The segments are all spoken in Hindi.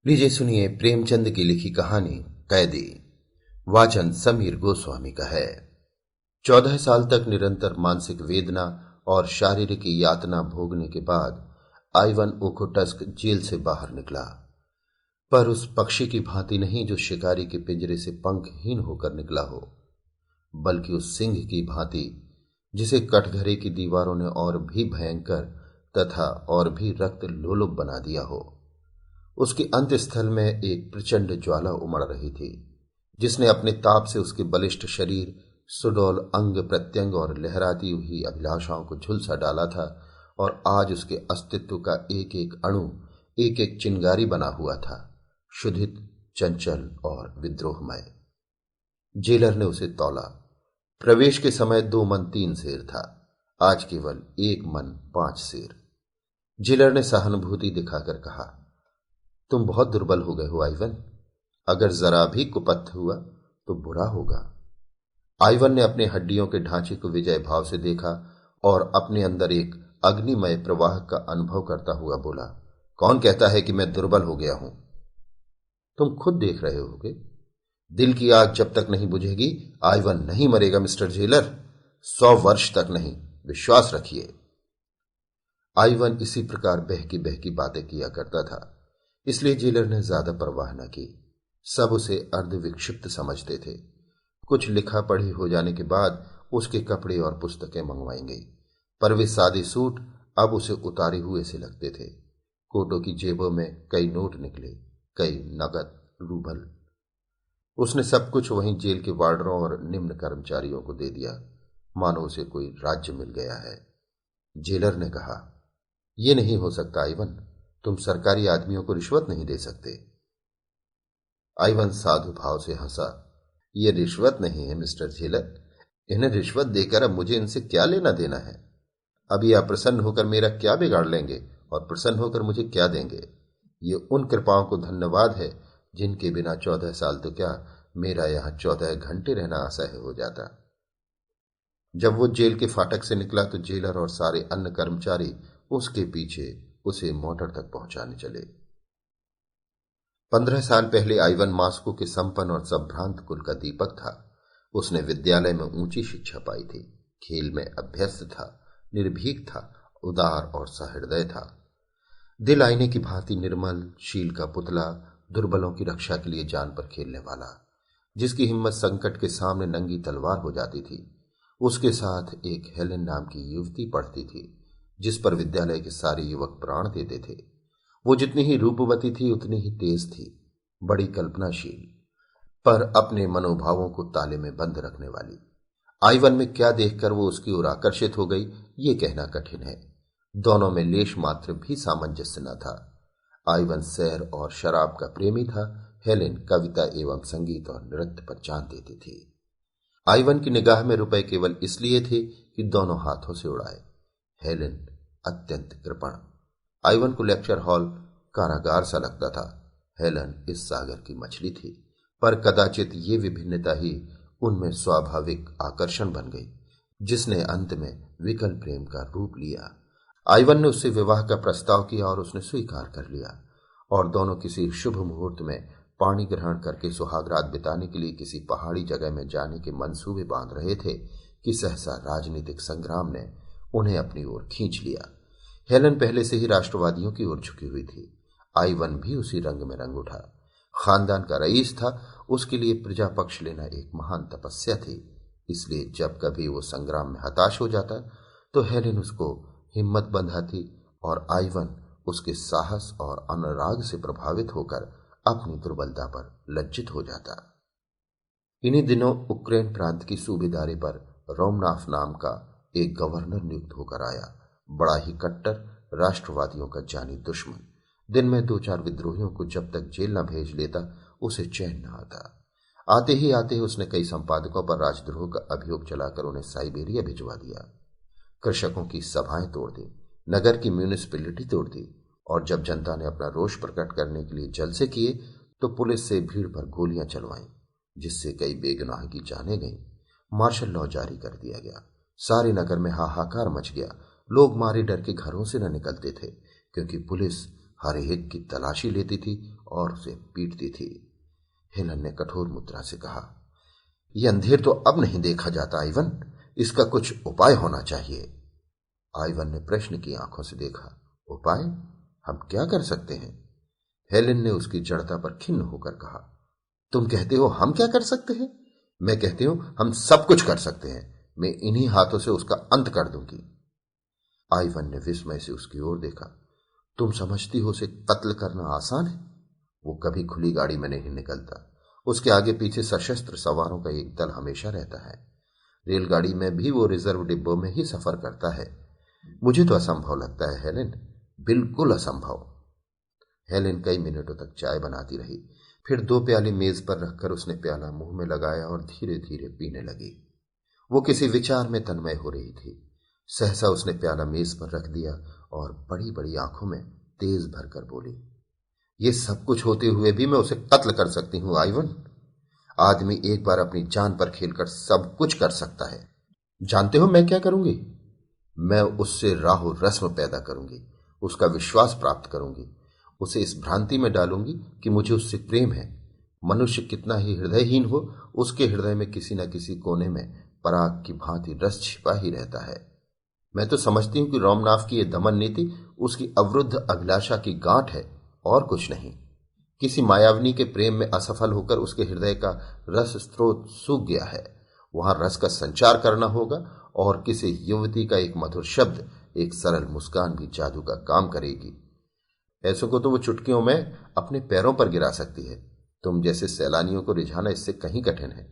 लीजिए सुनिए प्रेमचंद की लिखी कहानी कैदी। वाचन समीर गोस्वामी का है। 14 साल तक निरंतर मानसिक वेदना और शारीरिक यातना भोगने के बाद आइवन ओखोटस्क जेल से बाहर निकला, पर उस पक्षी की भांति नहीं जो शिकारी के पिंजरे से पंखहीन होकर निकला हो, बल्कि उस सिंह की भांति जिसे कटघरे की दीवारों ने और भी भयंकर तथा और भी रक्त लोलुप बना दिया हो। उसके अंत्यस्थल में एक प्रचंड ज्वाला उमड़ रही थी, जिसने अपने ताप से उसके बलिष्ठ शरीर, सुडौल अंग प्रत्यंग और लहराती हुई अभिलाषाओं को झुलसा डाला था, और आज उसके अस्तित्व का एक एक अणु एक एक चिंगारी बना हुआ था, क्षुधित, चंचल और विद्रोहमय। जेलर ने उसे तौला। प्रवेश के समय 2 मन 3 सेर था, आज केवल 1 मन 5 सेर। जेलर ने सहानुभूति दिखाकर कहा, तुम बहुत दुर्बल हो गए हो आइवन। अगर जरा भी कुपथ हुआ तो बुरा होगा। आइवन ने अपने हड्डियों के ढांचे को विजय भाव से देखा और अपने अंदर एक अग्निमय प्रवाह का अनुभव करता हुआ बोला, कौन कहता है कि मैं दुर्बल हो गया हूं? तुम खुद देख रहे होगे। दिल की आग जब तक नहीं बुझेगी आइवन नहीं मरेगा मिस्टर जेलर। 100 वर्ष तक नहीं, विश्वास रखिए। आइवन इसी प्रकार बहकी बहकी बातें किया करता था, इसलिए जेलर ने ज्यादा परवाह न की। सब उसे अर्धविक्षिप्त समझते थे। कुछ लिखा पढ़ी हो जाने के बाद उसके कपड़े और पुस्तकें मंगवाई गई, पर वे सादे सूट अब उसे उतारे हुए से लगते थे। कोटों की जेबों में कई नोट निकले, कई नगद रूबल। उसने सब कुछ वहीं जेल के वार्डरों और निम्न कर्मचारियों को दे दिया, मानो उसे कोई राज्य मिल गया है। जेलर ने कहा, यह नहीं हो सकता आइवन, तुम सरकारी आदमियों को रिश्वत नहीं दे सकते। आइवन साधु भाव से हंसा, यह रिश्वत नहीं है मिस्टर जेलर। इन्हें रिश्वत देकर अब मुझे इनसे क्या लेना देना है? अब ये अप्रसन्न होकर मेरा क्या बिगाड़ लेंगे और प्रसन्न होकर मुझे क्या देंगे? ये उन कृपाओं को धन्यवाद है जिनके बिना 14 साल तो क्या, मेरा यहां 14 घंटे रहना असह्य हो जाता। जब वो जेल के फाटक से निकला तो जेलर और सारे अन्य कर्मचारी उसके पीछे उसे मोटर तक पहुंचाने चले। 15 साल पहले आइवन मास्को के संपन्न और संभ्रांत कुल का दीपक था। उसने विद्यालय में ऊंची शिक्षा पाई थी, खेल में अभ्यस्त था, निर्भीक था, उदार और सहृदय था। दिल आईने की भांति निर्मल, शील का पुतला, दुर्बलों की रक्षा के लिए जान पर खेलने वाला, जिसकी हिम्मत संकट के सामने नंगी तलवार हो जाती थी। उसके साथ एक हेलेन नाम की युवती पढ़ती थी, जिस पर विद्यालय के सारे युवक प्राण देते थे। वो जितनी ही रूपवती थी उतनी ही तेज थी, बड़ी कल्पनाशील, पर अपने मनोभावों को ताले में बंद रखने वाली। आइवन में क्या देखकर वो उसकी ओर आकर्षित हो गई, ये कहना कठिन है। दोनों में लेश मात्र भी सामंजस्य न था। आइवन सैर और शराब का प्रेमी था, हेलेन कविता एवं संगीत और नृत्य पर जान देती थी। आइवन की निगाह में रुपए केवल इसलिए थे कि दोनों हाथों से उड़ाए। हेलेन अत्यंत कृपण। आइवन को लेक्चर हॉल कारागार सा लगता था। हेलेन इस सागर की मछली थी, पर कदाचित ये विभिन्नता ही उनमें स्वाभाविक आकर्षण बन गई, जिसने अंत में विकल प्रेम का रूप लिया। आइवन ने उससे विवाह का प्रस्ताव किया और उसने स्वीकार कर लिया, और दोनों किसी शुभ मुहूर्त में पाणी ग्रहण करके सुहागरात बिताने के लिए किसी पहाड़ी जगह में जाने के मंसूबे बांध रहे थे कि सहसा राजनीतिक संग्राम ने उन्हें अपनी ओर खींच लिया। हेलेन पहले से ही राष्ट्रवादियों की ओर झुकी हुई थी। आइवन भी उसी रंग में रंग उठा। खानदान का रईस था, उसके लिए प्रजा पक्ष लेना एक महान तपस्या थी। इसलिए जब कभी वो संग्राम में हताश हो जाता तो हेलेन उसको हिम्मत बंधाती और आइवन उसके साहस और अनुराग से प्रभावित होकर अपनी दुर्बलता पर लज्जित हो जाता। इन्हीं दिनों उक्रेन प्रांत की सूबेदारी पर रोमनाफ नाम का एक गवर्नर नियुक्त होकर आया, बड़ा ही कट्टर, राष्ट्रवादियों का जानी दुश्मन। दिन में 2-4 विद्रोहियों को जब तक जेल न भेज लेता उसे चैन न आता। आते ही उसने कई संपादकों पर राजद्रोह का अभियोग चलाकर उन्हें साइबेरिया भिजवा दिया। कृषकों की सभाएं तोड़ दी, नगर की म्यूनिसिपैलिटी तोड़ दी, और जब जनता ने अपना रोष प्रकट करने के लिए जलसे किए तो पुलिस से भीड़ पर गोलियां चलवाईं, जिससे कई बेगुनाह की जानें गईं। मार्शल लॉ जारी कर दिया गया। सारे नगर में हाहाकार मच गया। लोग मारे डर के घरों से न निकलते थे, क्योंकि पुलिस हर एक की तलाशी लेती थी और उसे पीटती थी। हेलन ने कठोर मुद्रा से कहा, यह अंधेर तो अब नहीं देखा जाता आइवन, इसका कुछ उपाय होना चाहिए। आइवन ने प्रश्न की आंखों से देखा। उपाय? हम क्या कर सकते हैं? हेलेन ने उसकी जड़ता पर खिन्न होकर कहा, तुम कहते हो हम क्या कर सकते हैं? मैं कहती हूं हम सब कुछ कर सकते हैं। मैं इन्हीं हाथों से उसका अंत कर दूंगी। आइवन ने विस्मय से उसकी ओर देखा। तुम समझती हो उसे कत्ल करना आसान है? वो कभी खुली गाड़ी में नहीं निकलता। उसके आगे पीछे सशस्त्र सवारों का एक दल हमेशा रहता है। रेलगाड़ी में भी वो रिजर्व डिब्बों में ही सफर करता है। मुझे तो असंभव लगता है हेलेन, बिल्कुल असंभव। हेलेन कई मिनटों तक चाय बनाती रही। फिर 2 प्याली मेज पर रखकर उसने प्याला मुंह में लगाया और धीरे धीरे पीने लगी। वो किसी विचार में तन्मय हो रही थी। सहसा उसने प्याला मेज पर रख दिया और बड़ी बड़ी आंखों में तेज भरकर बोली, ये सब कुछ होते हुए भी मैं उसे कत्ल कर सकती हूं आइवन। आदमी एक बार अपनी जान पर खेलकर सब कुछ कर सकता है। जानते हो मैं क्या करूंगी? मैं उससे राहु रस्म पैदा करूंगी, उसका विश्वास प्राप्त करूंगी, उसे इस भ्रांति में डालूंगी कि मुझे उससे प्रेम है। मनुष्य कितना ही हृदयहीन हो, उसके हृदय में किसी न किसी कोने में पराग की भांति रस छिपा ही रहता है। मैं तो समझती हूं कि रोमनाथ की यह दमन नीति उसकी अवरुद्ध अभिलाषा की गांठ है और कुछ नहीं। किसी मायावनी के प्रेम में असफल होकर उसके हृदय का रस स्रोत सूख गया है। वहां रस का संचार करना होगा और किसी युवती का एक मधुर शब्द, एक सरल मुस्कान भी जादू का काम करेगी। ऐसों को तो वो चुटकियों में अपने पैरों पर गिरा सकती है। तुम जैसे सैलानियों को रिझाना इससे कहीं कठिन है।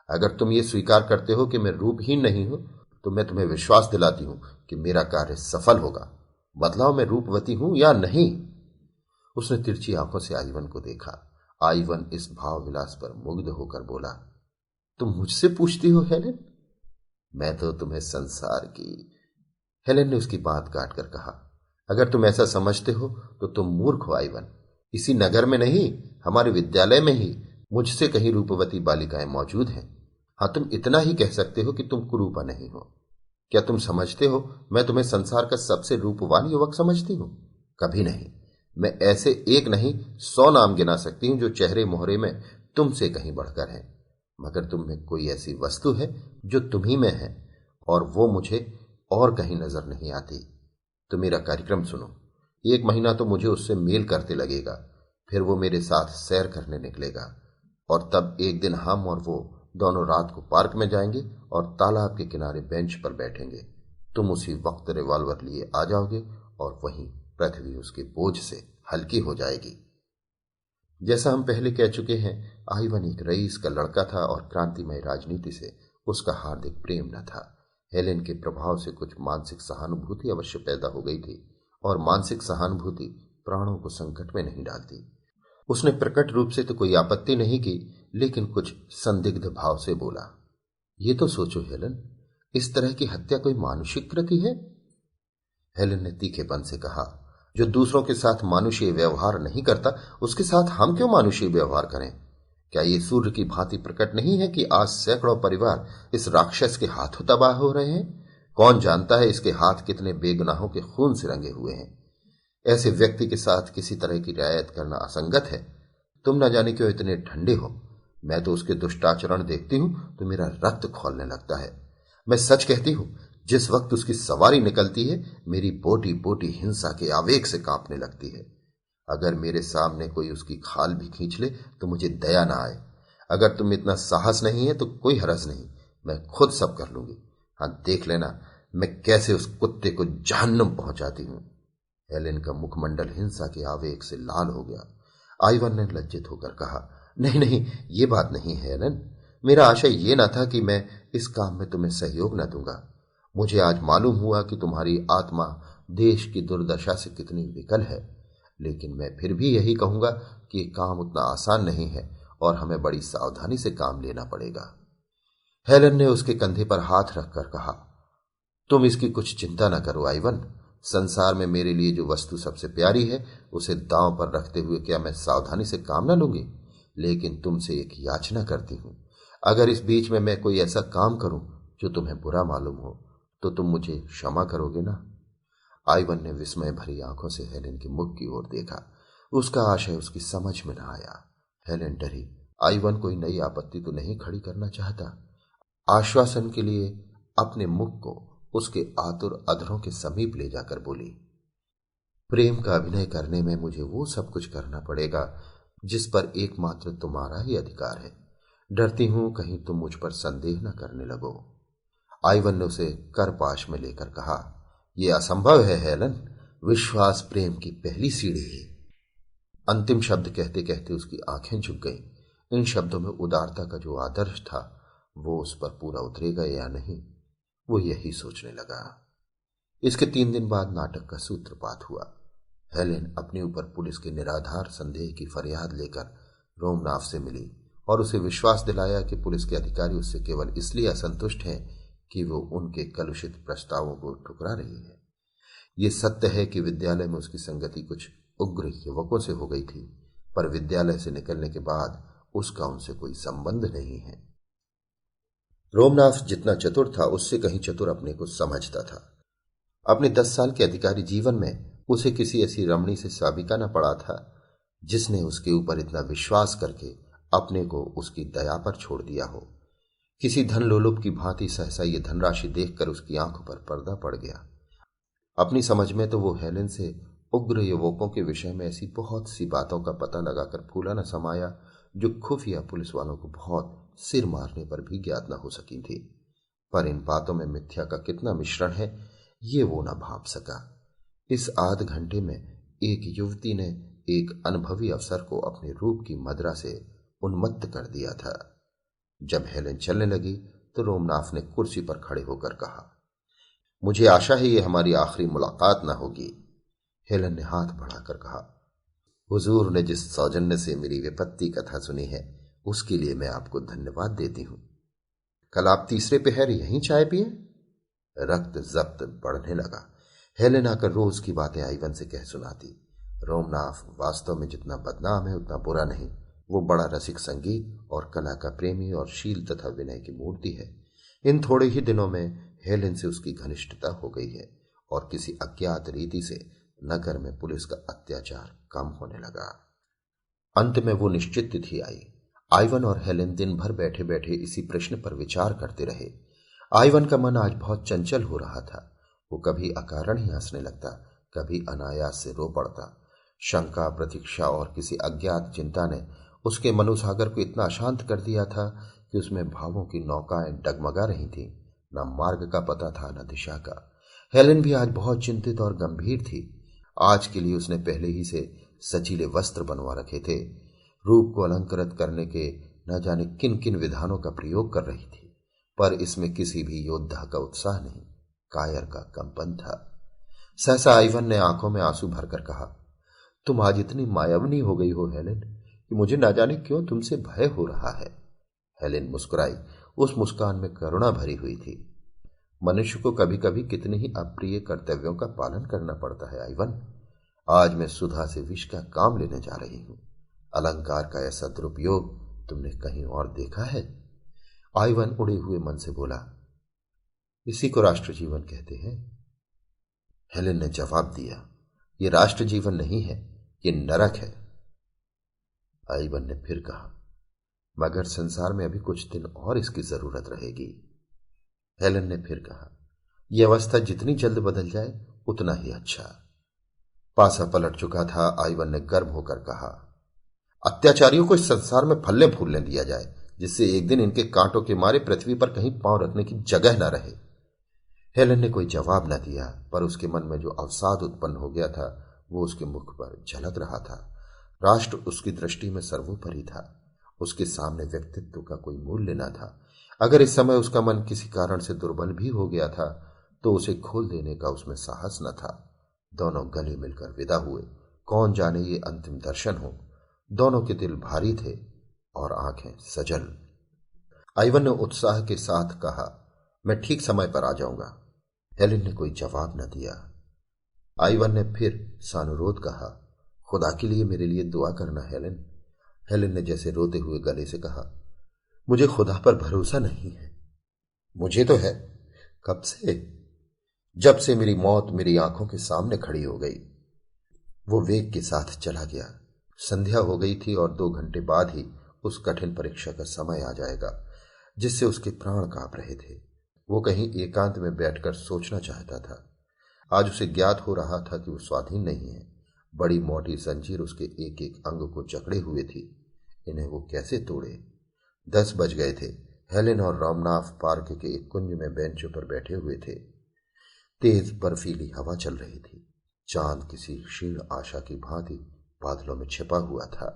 अगर तुम ये स्वीकार करते हो कि मैं रूपहीन नहीं हूं, तो मैं तुम्हें विश्वास दिलाती हूं कि मेरा कार्य सफल होगा। बदलाव मैं रूपवती हूं या नहीं? उसने तिरछी आंखों से आइवन को देखा। आइवन इस भाव विलास पर मुग्ध होकर बोला, तुम मुझसे पूछती हो हेलेन? मैं तो तुम्हें संसार की। हेलेन ने उसकी बात काट कर कहा, अगर तुम ऐसा समझते हो तो तुम मूर्ख हो आइवन। इसी नगर में नहीं, हमारे विद्यालय में ही मुझसे कहीं रूपवती बालिकाएं मौजूद हैं। हाँ, तुम इतना ही कह सकते हो कि तुम कुरूपा नहीं हो। क्या तुम समझते हो मैं तुम्हें संसार का सबसे रूपवान युवक समझती हूं? कभी नहीं। मैं ऐसे एक नहीं 100 नाम गिना सकती हूं जो चेहरे मोहरे में तुमसे कहीं बढ़कर हैं। मगर तुम में कोई ऐसी वस्तु है जो तुम्ही में है और वो मुझे और कहीं नजर नहीं आती। तो मेरा कार्यक्रम सुनो। 1 महीना तो मुझे उससे मेल करते लगेगा, फिर वो मेरे साथ सैर करने निकलेगा और तब एक दिन हम और वो दोनों रात को पार्क में जाएंगे और तालाब के किनारे बेंच पर बैठेंगे। तुम उसी वक्त रिवॉल्वर लिए आ जाओगे और वहीं पृथ्वी उसके बोझ से हल्की हो जाएगी। जैसा हम पहले कह चुके हैं, आइवन एक रईस का लड़का था और क्रांतिमय राजनीति से उसका हार्दिक प्रेम न था। हेलेन के प्रभाव से कुछ मानसिक सहानुभूति अवश्य पैदा हो गई थी और मानसिक सहानुभूति प्राणों को संकट में नहीं डालती। उसने प्रकट रूप से तो कोई आपत्ति नहीं की, लेकिन कुछ संदिग्ध भाव से बोला, ये तो सोचो हेलेन, इस तरह की हत्या कोई मानुषिक कृति है? हेलेन ने तीखेपन से कहा, जो दूसरों के साथ मानुषीय व्यवहार नहीं करता उसके साथ हम क्यों मानुषीय व्यवहार करें? क्या ये सूर्य की भांति प्रकट नहीं है कि आज सैकड़ों परिवार इस राक्षस के हाथों तबाह हो रहे हैं? कौन जानता है इसके हाथ कितने बेगुनाहों के खून से रंगे हुए हैं। ऐसे व्यक्ति के साथ किसी तरह की रियायत करना असंगत है। तुम न जाने क्यों इतने ठंडे हो। मैं तो उसके दुष्टाचरण देखती हूं तो मेरा रक्त खौलने लगता है। मैं सच कहती हूं, जिस वक्त उसकी सवारी निकलती है मेरी बोटी बोटी हिंसा के आवेग से कांपने लगती है। अगर मेरे सामने कोई उसकी खाल भी खींच ले तो मुझे दया ना आए। अगर तुम इतना साहस नहीं है तो कोई हरज नहीं, मैं खुद सब कर लूंगी। हाँ, देख लेना मैं कैसे उस कुत्ते को जहन्नुम पहुंचाती हूं। हेलेन का मुखमंडल हिंसा के आवेग से लाल हो गया। आइवन ने लज्जित होकर कहा, नहीं नहीं, ये बात नहीं है हेलेन। मेरा आशय ये ना था कि मैं इस काम में तुम्हें सहयोग न दूंगा। मुझे आज मालूम हुआ कि तुम्हारी आत्मा देश की दुर्दशा से कितनी विकल है, लेकिन मैं फिर भी यही कहूंगा कि यह काम उतना आसान नहीं है और हमें बड़ी सावधानी से काम लेना पड़ेगा। हेलेन ने उसके कंधे पर हाथ रखकर कहा, तुम इसकी कुछ चिंता न करो आइवन। संसार में मेरे लिए जो वस्तु सबसे प्यारी है उसे दांव पर रखते हुए क्या मैं सावधानी से काम न लूंगी? लेकिन तुमसे एक याचना करती हूं, अगर इस बीच में मैं कोई ऐसा काम करूं जो तुम्हें बुरा मालूम हो तो तुम मुझे क्षमा करोगे ना? आइवन ने विस्मय भरी आंखों से हेलेन के मुख की ओर देखा। उसका आशय उसकी समझ में न आया। हेलेन डरी। आइवन कोई नई आपत्ति तो नहीं खड़ी करना चाहता। आश्वासन के लिए अपने मुख को उसके आतुर अधरों के समीप ले जाकर बोली, प्रेम का अभिनय करने में मुझे वो सब कुछ करना पड़ेगा जिस पर एकमात्र तुम्हारा ही अधिकार है। डरती हूं कहीं तुम मुझ पर संदेह न करने लगो। आइवन ने उसे करपाश में लेकर कहा, यह असंभव है हेलन। विश्वास प्रेम की पहली सीढ़ी है। अंतिम शब्द कहते कहते उसकी आंखें झुक गईं। इन शब्दों में उदारता का जो आदर्श था वो उस पर पूरा उतरेगा या नहीं, वो यही सोचने लगा। इसके 3 दिन बाद नाटक का सूत्रपात हुआ। हेलेन अपने ऊपर पुलिस के निराधार संदेह की फरियाद लेकर रोमनाफ से मिली और उसे विश्वास दिलाया कि पुलिस के अधिकारी उससे केवल इसलिए असंतुष्ट हैं कि वो उनके कलुषित प्रस्तावों को ठुकरा रही है। ये सत्य है कि विद्यालय में उसकी संगति कुछ उग्र युवकों से हो गई थी, पर विद्यालय से निकलने के बाद उसका उनसे कोई संबंध नहीं है। रोमनाथ जितना चतुर था उससे कहीं चतुर अपने को समझता था। अपने 10 साल के अधिकारी जीवन में उसे किसी ऐसी रमणी से साबिका न पड़ा था जिसने उसके ऊपर इतना विश्वास करके अपने को उसकी दया पर छोड़ दिया हो। किसी धन लोलुप की भांति सहसा ये धनराशि देखकर उसकी आंखों पर पर्दा पड़ गया। अपनी समझ में तो वो हेलेन से उग्र युवकों के विषय में ऐसी बहुत सी बातों का पता लगाकर फूला न समाया जो खुफिया पुलिस वालों को बहुत सिर मारने पर भी ज्ञात न हो सकी थी। पर इन बातों में मिथ्या का कितना मिश्रण है ये वो न भाप सका। इस आध घंटे में एक युवती ने एक अनुभवी अफसर को अपने रूप की मदिरा से उन्मत्त कर दिया था। जब हेलेन चलने लगी तो रोमनाथ ने कुर्सी पर खड़े होकर कहा, मुझे आशा है ये हमारी आखिरी मुलाकात न होगी। हेलेन ने हाथ बढ़ाकर कहा, हुजूर ने जिस सौजन्य से मेरी विपत्ति कथा सुनी है उसके लिए मैं आपको धन्यवाद देती हूं। कल आप तीसरे पहर यहीं चाय पिए? रक्त जब्त बढ़ने लगा। हेलेन आकर रोज की बातें आइवन से कह सुनाती। रोमनाथ वास्तव में जितना बदनाम है उतना बुरा नहीं। वो बड़ा रसिक संगीत और कला का प्रेमी और शील तथा विनय की मूर्ति है। इन थोड़े ही दिनों में हेलेन से उसकी घनिष्ठता हो गई है और किसी अज्ञात रीति से नगर में पुलिस का अत्याचार कम होने लगा। अंत में वो निश्चित तिथि आई। आइवन और हेलेन दिन भर बैठे बैठे इसी प्रश्न पर विचार करते रहे। आइवन का मन आज बहुत चंचल हो रहा था। वो कभी अकारण ही हंसने लगता, कभी अनायास से रो पड़ता। शंका, प्रतीक्षा और किसी अज्ञात चिंता ने उसके मनोसागर को इतना अशांत कर दिया था कि उसमें भावों की नौकाएं डगमगा रही थीं। न मार्ग का पता था न दिशा का। हेलेन भी आज बहुत चिंतित और गंभीर थी। आज के लिए उसने पहले ही से सजीले वस्त्र बनवा रखे थे। रूप को अलंकृत करने के न जाने किन किन विधानों का प्रयोग कर रही थी, पर इसमें किसी भी योद्धा का उत्साह नहीं, कायर का कंपन था। सहसा आइवन ने आंखों में आंसू भरकर कहा, तुम आज इतनी मायावनी हो गई हो हेलेन कि मुझे न जाने क्यों तुमसे भय हो रहा है। हेलेन मुस्कुराई। उस मुस्कान में करुणा भरी हुई थी। मनुष्य को कभी कभी कितने ही अप्रिय कर्तव्यों का पालन करना पड़ता है आइवन। आज मैं सुधा से विष का काम लेने जा रही हूं। अलंकार का ऐसा दुरुपयोग तुमने कहीं और देखा है? आइवन उड़े हुए मन से बोला, इसी को राष्ट्र जीवन कहते हैं। हेलेन ने जवाब दिया, यह राष्ट्र जीवन नहीं है, ये नरक है। आइवन ने फिर कहा, मगर संसार में अभी कुछ दिन और इसकी जरूरत रहेगी। हेलेन ने फिर कहा, यह अवस्था जितनी जल्द बदल जाए उतना ही अच्छा। पासा पलट चुका था। आइवन ने गर्म होकर कहा, अत्याचारियों को इस संसार में फलने फूलने दिया जाए जिससे एक दिन इनके कांटों के मारे पृथ्वी पर कहीं पांव रखने की जगह न रहे। हेलेन ने कोई जवाब न दिया, पर उसके मन में जो अवसाद उत्पन्न हो गया था वो उसके मुख पर झलक रहा था। राष्ट्र उसकी दृष्टि में सर्वोपरि था। उसके सामने व्यक्तित्व का कोई मूल्य न था। अगर इस समय उसका मन किसी कारण से दुर्बल भी हो गया था तो उसे खोल देने का उसमें साहस न था। दोनों गले मिलकर विदा हुए। कौन जाने ये अंतिम दर्शन हो। दोनों के दिल भारी थे और आंखें सजल। आइवन ने उत्साह के साथ कहा, मैं ठीक समय पर आ जाऊंगा। हेलेन ने कोई जवाब न दिया। आइवन ने फिर सानुरोध कहा, खुदा के लिए मेरे लिए दुआ करना हेलेन। हेलेन ने जैसे रोते हुए गले से कहा, मुझे खुदा पर भरोसा नहीं है। मुझे तो है। कब से? जब से मेरी मौत मेरी आंखों के सामने खड़ी हो गई। वो वेग के साथ चला गया। संध्या हो गई थी और 2 घंटे बाद ही उस कठिन परीक्षा का समय आ जाएगा जिससे उसके प्राण कांप रहे थे। वो कहीं एकांत में बैठकर सोचना चाहता था। आज उसे ज्ञात हो रहा था कि वो स्वाधीन नहीं है। बड़ी मोटी जंजीर उसके एक एक अंग को जकड़े हुए थी। इन्हें वो कैसे तोड़े? 10 बज गए थे। हेलेन और रामनाथ पार्क के एक कुंज में बेंचों पर बैठे हुए थे। तेज बर्फीली हवा चल रही थी। चांद किसी क्षीण आशा की भांति बादलों में छिपा हुआ था।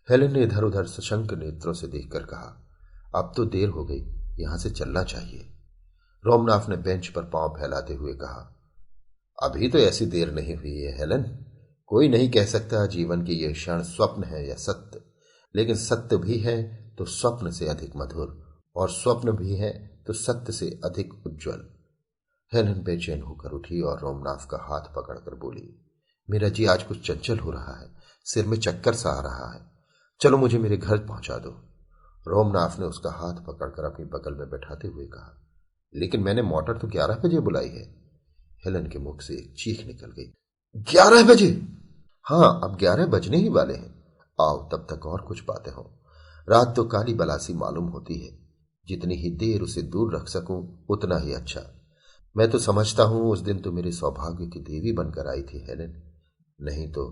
हेलेन ने इधर उधर सशंक नेत्रों से देखकर कहा, अब तो देर हो गई, यहां से चलना चाहिए। रामनाथ ने बेंच पर पांव फैलाते हुए कहा, अभी तो ऐसी देर नहीं हुई है हेलेन। कोई नहीं कह सकता जीवन की यह क्षण स्वप्न है या सत्य, लेकिन सत्य भी है तो स्वप्न से अधिक मधुर, और स्वप्न भी है तो सत्य से अधिक उज्जवल। हेलेन बेचैन होकर उठी और रामनाथ का हाथ पकड़कर बोली, मेरा जी आज कुछ चंचल हो रहा है, सिर में चक्कर सा आ रहा है, चलो मुझे मेरे घर पहुंचा दो। रामनाथ ने उसका हाथ पकड़कर अपनी बगल में बैठाते हुए कहा, लेकिन मैंने मोटर तो 11 बजे बुलाई है। हेलेन के मुख से एक चीख निकल गई, 11 बजे? हाँ, अब 11 बजने ही वाले हैं। आओ, तब तक और कुछ बातें हों। रात तो काली बलासी मालूम होती है। जितनी ही देर उसे दूर रख सकूं उतना ही अच्छा। मैं तो समझता हूं उस दिन तो मेरे सौभाग्य की देवी बनकर आई थी हेलेन, नहीं तो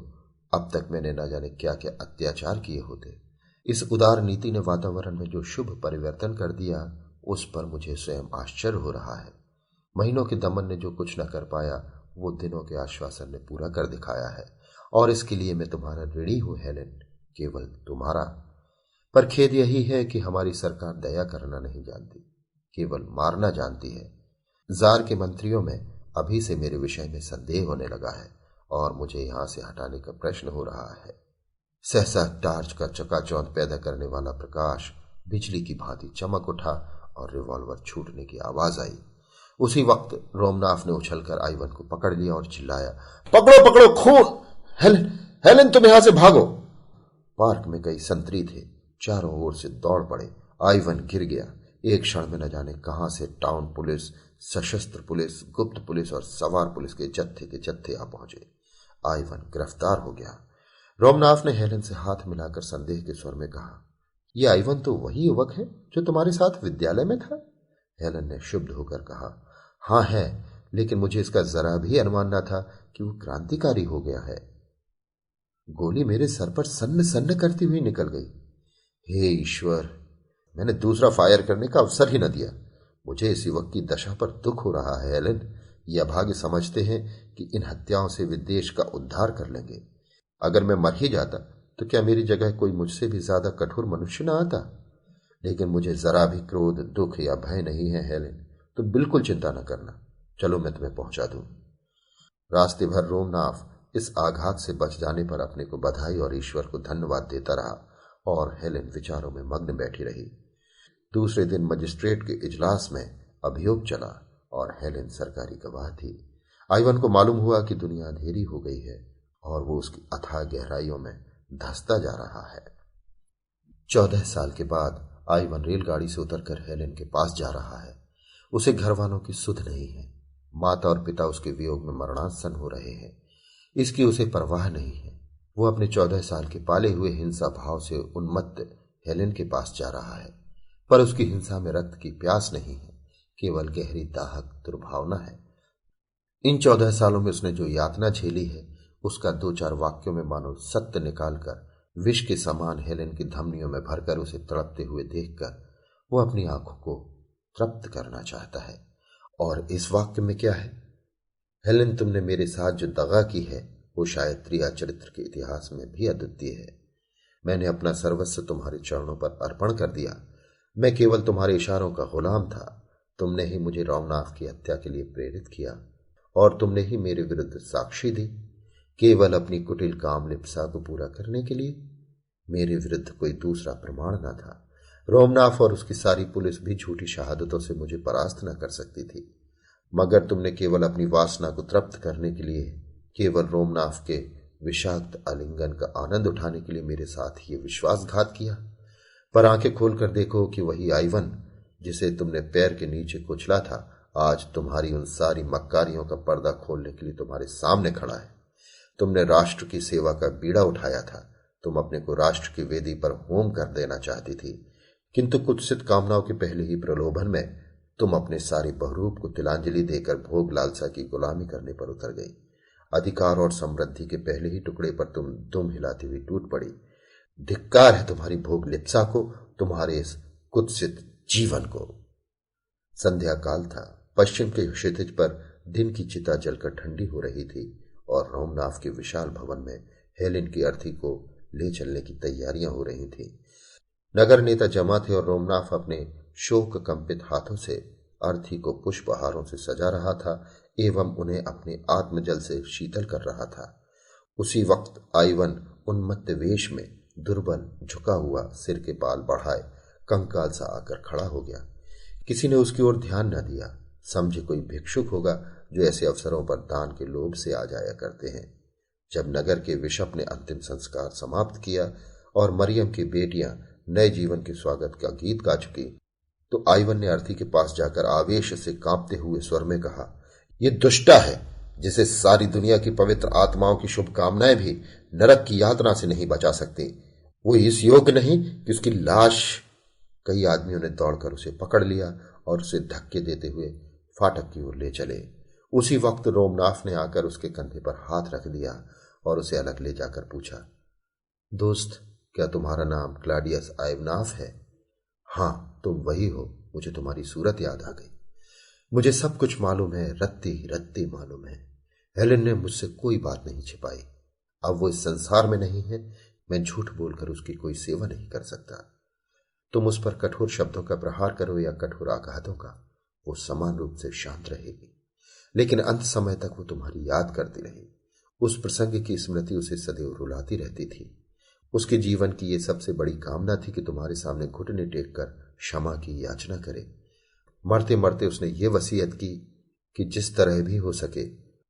अब तक मैंने न जाने क्या क्या अत्याचार किए होते। इस उदार नीति ने वातावरण में जो शुभ परिवर्तन कर दिया, उस पर मुझे स्वयं आश्चर्य हो रहा है। महीनों के दमन ने जो कुछ न कर पाया, वो दिनों के आश्वासन ने पूरा कर दिखाया है, और इसके लिए मैं तुम्हारा ऋणी हूं हेलेन, केवल तुम्हारा। पर खेद यही है कि हमारी सरकार दया करना नहीं जानती, केवल मारना जानती है। जार के मंत्रियों में अभी से मेरे विषय में संदेह होने लगा है, और मुझे यहां से हटाने का प्रश्न हो रहा है। सहसा टार्च का चकाचौंध पैदा करने वाला प्रकाश बिजली की भांति चमक उठा और रिवॉल्वर छूटने की आवाज आई। उसी वक्त रामनाथ ने उछलकर आइवन को पकड़ लिया और चिल्लाया, पकड़ो पकड़ो, खून! हेलेन, हेलेन, तुम यहां से भागो! पार्क में कई संतरी थे, चारों ओर से दौड़ पड़े। आइवन गिर गया। एक क्षण में न जाने कहां से टाउन पुलिस, सशस्त्र पुलिस, गुप्त पुलिस और सवार पुलिस के जत्थे आ पहुंचे। आइवन गिरफ्तार हो गया। रामनाथ ने हेलेन से हाथ मिलाकर संदेह के स्वर में कहा, यह आइवन तो वही युवक है जो तुम्हारे साथ विद्यालय में था? हेलेन ने क्षुब्ध होकर कहा, हाँ है, लेकिन मुझे इसका जरा भी अनुमान न था कि वो क्रांतिकारी हो गया है। गोली मेरे सर पर सन्न सन्न करती हुई निकल गई। हे ईश्वर, मैंने दूसरा फायर करने का अवसर ही न दिया। मुझे इस युवक की दशा पर दुख हो रहा है हेलेन। ये अभागे समझते हैं कि इन हत्याओं से वे देश का उद्धार कर लेंगे। अगर मैं मर ही जाता तो क्या मेरी जगह कोई मुझसे भी ज्यादा कठोर मनुष्य न आता? लेकिन मुझे जरा भी क्रोध, दुख या भय नहीं है हेलेन, तो बिल्कुल चिंता न करना। चलो मैं तुम्हें पहुंचा दूं। रास्ते भर रामनाथ इस आघात से बच जाने पर अपने को बधाई और ईश्वर को धन्यवाद देता रहा, और हेलेन विचारों में मग्न बैठी रही। दूसरे दिन मजिस्ट्रेट के इजलास में अभियोग चला और हेलेन सरकारी गवाह थी। आइवन को मालूम हुआ कि दुनिया अंधेरी हो गई है और वो उसकी अथाह गहराइयों में धंसता जा रहा है। 14 साल के बाद आइवन रेलगाड़ी से उतरकर हेलेन के पास जा रहा है। उसे घर वालों की सुध नहीं है। माता और पिता उसके वियोग में मरणासन हो रहे हैं। इसकी उसे परवाह नहीं है। वो अपने 14 साल के पाले हुए हिंसा भाव से उन्मत्त हेलेन के पास जा रहा है, पर उसकी हिंसा में रक्त की प्यास नहीं है, केवल गहरी दाहक दुर्भावना है। इन 14 सालों में उसने जो यातना झेली है, उसका 2-4 वाक्यों में मानो सत्य निकालकर विष के समान हेलेन की धमनियों में भरकर उसे तड़पते हुए देखकर वो अपनी आंखों को तृप्त करना चाहता है। और इस वाक्य में क्या है? हेलेन, तुमने मेरे साथ जो दगा की है वो शायद त्रिया चरित्र के इतिहास में भी अद्वितीय है। मैंने अपना सर्वस्व तुम्हारे चरणों पर अर्पण कर दिया। मैं केवल तुम्हारे इशारों का गुलाम था। तुमने ही मुझे रामनाथ की हत्या के लिए प्रेरित किया, और तुमने ही मेरे विरुद्ध साक्षी दी, केवल अपनी कुटिल काम लिप्सा को पूरा करने के लिए। मेरे विरुद्ध कोई दूसरा प्रमाण न था। रामनाथ और उसकी सारी पुलिस भी झूठी शहादतों से मुझे परास्त न कर सकती थी, मगर तुमने केवल अपनी वासना को तृप्त करने के लिए, केवल रामनाथ के विषाक्त आलिंगन का आनंद उठाने के लिए मेरे साथ ये विश्वासघात किया। पर आंखें खोलकर देखो कि वही आइवन जिसे तुमने पैर के नीचे कुचला था, आज तुम्हारी उन सारी मक्कारियों का पर्दा खोलने के लिए तुम्हारे सामने खड़ा है। तुमने राष्ट्र की सेवा का बीड़ा उठाया था। तुम अपने को राष्ट्र की वेदी पर होम कर देना चाहती थी, किंतु कुत्सित कामनाओं के पहले ही प्रलोभन में तुम अपने सारी बहरूप को तिलांजलि देकर भोग लालसा की गुलामी करने पर उतर गई। अधिकार और समृद्धि के पहले ही टुकड़े पर तुम दुम हिलाती हुई टूट पड़ी। धिक्कार है तुम्हारी भोग लिप्सा को, तुम्हारे इस कुत्सित जीवन को। संध्या काल था। पश्चिम के क्षितिज पर दिन की चिता जलकर ठंडी हो रही थी और रोमनाथ के विशाल भवन में हेलेन की अर्थी को ले चलने की तैयारियां हो रही थी। नगर नेता जमा थे और रोमनाथ अपने शोक कंपित हाथों से अर्थी को पुष्पहारों से सजा रहा था एवं उन्हें अपने आत्मजल से शीतल कर रहा था। उसी वक्त आइवन उन्मत्त वेश में दुर्बल झुका हुआ सिर के बाल बढ़ाए कंकाल सा आकर खड़ा हो गया। किसी ने उसकी ओर ध्यान न दिया। समझे कोई भिक्षुक होगा जो ऐसे अवसरों पर दान के लोभ से आ जाया करते हैं। जब नगर के बिशप ने अंतिम संस्कार समाप्त किया और मरियम की बेटियां नए जीवन के स्वागत का गीत गा चुकी, तो आइवन ने अर्थी के पास जाकर आवेश से कांपते हुए स्वर में कहा, यह दुष्टा है जिसे सारी दुनिया की पवित्र आत्माओं की शुभकामनाएं भी नरक की यातना से नहीं बचा सकती। वो इस योग्य नहीं कि उसकी लाश। कई आदमियों ने दौड़कर उसे पकड़ लिया और उसे धक्के देते हुए फाटक की ओर ले चले। उसी वक्त रोमनाथ ने आकर उसके कंधे पर हाथ रख दिया और उसे अलग ले जाकर पूछा, दोस्त, क्या तुम्हारा नाम क्लाडियस आइवनाफ है? हाँ, तुम वही हो। मुझे तुम्हारी सूरत याद आ गई। मुझे सब कुछ मालूम है, रत्ती रत्ती मालूम है। हेलेन ने मुझसे कोई बात नहीं छिपाई। अब वो इस संसार में नहीं है। मैं झूठ बोलकर उसकी कोई सेवा नहीं कर सकता। तुम उस पर कठोर शब्दों का प्रहार करो या कठोर आघातों का, वो समान रूप से शांत रहेगी, लेकिन अंत समय तक वो तुम्हारी याद करती रहेगी। उस प्रसंग की स्मृति उसे सदैव रुलाती रहती थी। उसके जीवन की ये सबसे बड़ी कामना थी कि तुम्हारे सामने घुटने टेक कर क्षमा की याचना करे। मरते मरते उसने ये वसीयत की कि जिस तरह भी हो सके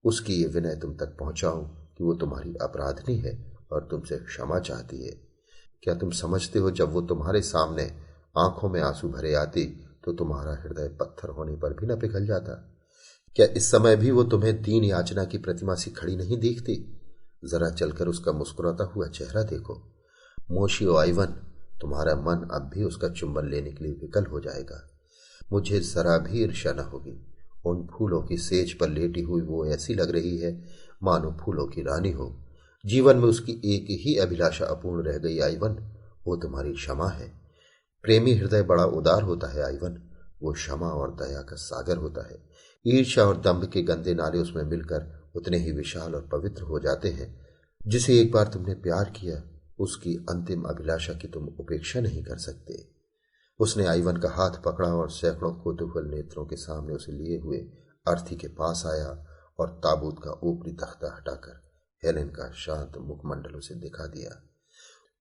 उसकी ये विनय तुम तक पहुंचाऊं कि वो तुम्हारी अपराधनी है और तुमसे क्षमा चाहती है। क्या तुम समझते हो, जब वो तुम्हारे सामने आंखों में आंसू भरे आती तो तुम्हारा हृदय पत्थर होने पर भी न पिघल जाता? क्या इस समय भी वो तुम्हें दीन याचना की प्रतिमा सी खड़ी नहीं दिखती? जरा चलकर उसका मुस्कुराता हुआ चेहरा देखो। मोशियो आइवन, तुम्हारा मन अब भी उसका चुंबन लेने के लिए विकल हो जाएगा। मुझे जरा भी ईर्ष्या न होगी। उन फूलों की सेज पर लेटी हुई वो ऐसी लग रही है मानो फूलों की रानी हो। जीवन में उसकी एक ही अभिलाषा अपूर्ण रह गई आइवन, वो तुम्हारी क्षमा है। प्रेमी हृदय बड़ा उदार होता है आइवन, वो क्षमा और दया का सागर होता है। ईर्ष्या और दंभ के गंदे नाले उसमें मिलकर उतने ही विशाल और पवित्र हो जाते हैं। जिसे एक बार तुमने प्यार किया उसकी अंतिम अभिलाषा की तुम उपेक्षा नहीं कर सकते। उसने आइवन का हाथ पकड़ा और सैकड़ों कौतूहल नेत्रों के सामने उसे लिए हुए अर्थी के पास आया और ताबूत का ऊपरी तख्ता हटाकर हेलेन का शांत मुखमंडल उसे दिखा दिया।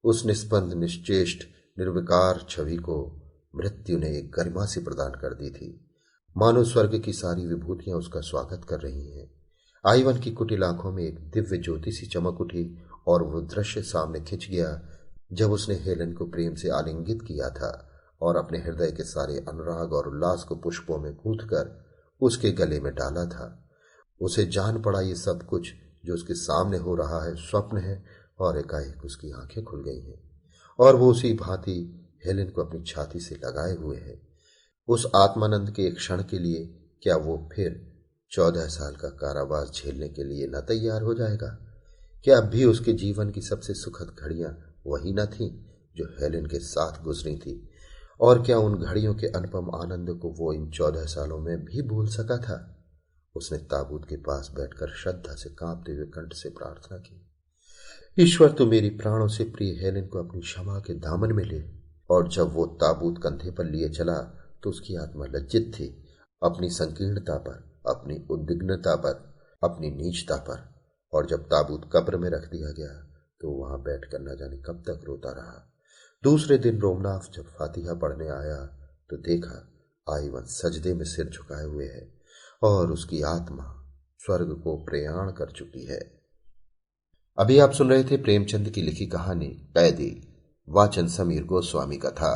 उस निस्पंद निश्चेष्ट निर्विकार छवि को मृत्यु ने एक गरिमा से प्रदान कर दी थी, मानो स्वर्ग की सारी विभूतियां उसका स्वागत कर रही हैं। आइवन की कुटिल आंखों में एक दिव्य ज्योति सी चमक उठी और वो दृश्य सामने खिंच गया जब उसने हेलेन को प्रेम से आलिंगित किया था और अपने हृदय के सारे अनुराग और उल्लास को पुष्पों में गूंथकर उसके गले में डाला था। उसे जान पड़ा ये सब कुछ जो उसके सामने हो रहा है स्वप्न है, और एकाएक उसकी आंखें खुल गई हैं और वो उसी भांति हेलेन को अपनी छाती से लगाए हुए है। उस आत्मानंद के एक क्षण के लिए क्या वो फिर 14 साल का कारावास झेलने के लिए न तैयार हो जाएगा? क्या अब भी उसके जीवन की सबसे सुखद घड़ियां वही न थीं जो हेलेन के साथ गुजरी थी? और क्या उन घड़ियों के अनुपम आनंद को वो इन 14 सालों में भी भूल सका था? उसने ताबूत के पास बैठकर श्रद्धा से कांपते हुए कंठ से प्रार्थना की, ईश्वर तो मेरी प्राणों से प्रिय हेलेन को अपनी क्षमा के दामन में ले। और जब वो ताबूत कंधे पर लिए चला तो उसकी आत्मा लज्जित थी अपनी संकीर्णता पर, अपनी उद्विग्नता पर, अपनी नीचता पर। और जब ताबूत कब्र में रख दिया गया तो वहां बैठकर न जाने कब तक रोता रहा। दूसरे दिन रोमनाथ जब फातिहा पढ़ने आया तो देखा आइवन सजदे में सिर झुकाए हुए है और उसकी आत्मा स्वर्ग को प्रयाण कर चुकी है। अभी आप सुन रहे थे प्रेमचंद की लिखी कहानी कैदी। वाचन समीर गोस्वामी का था।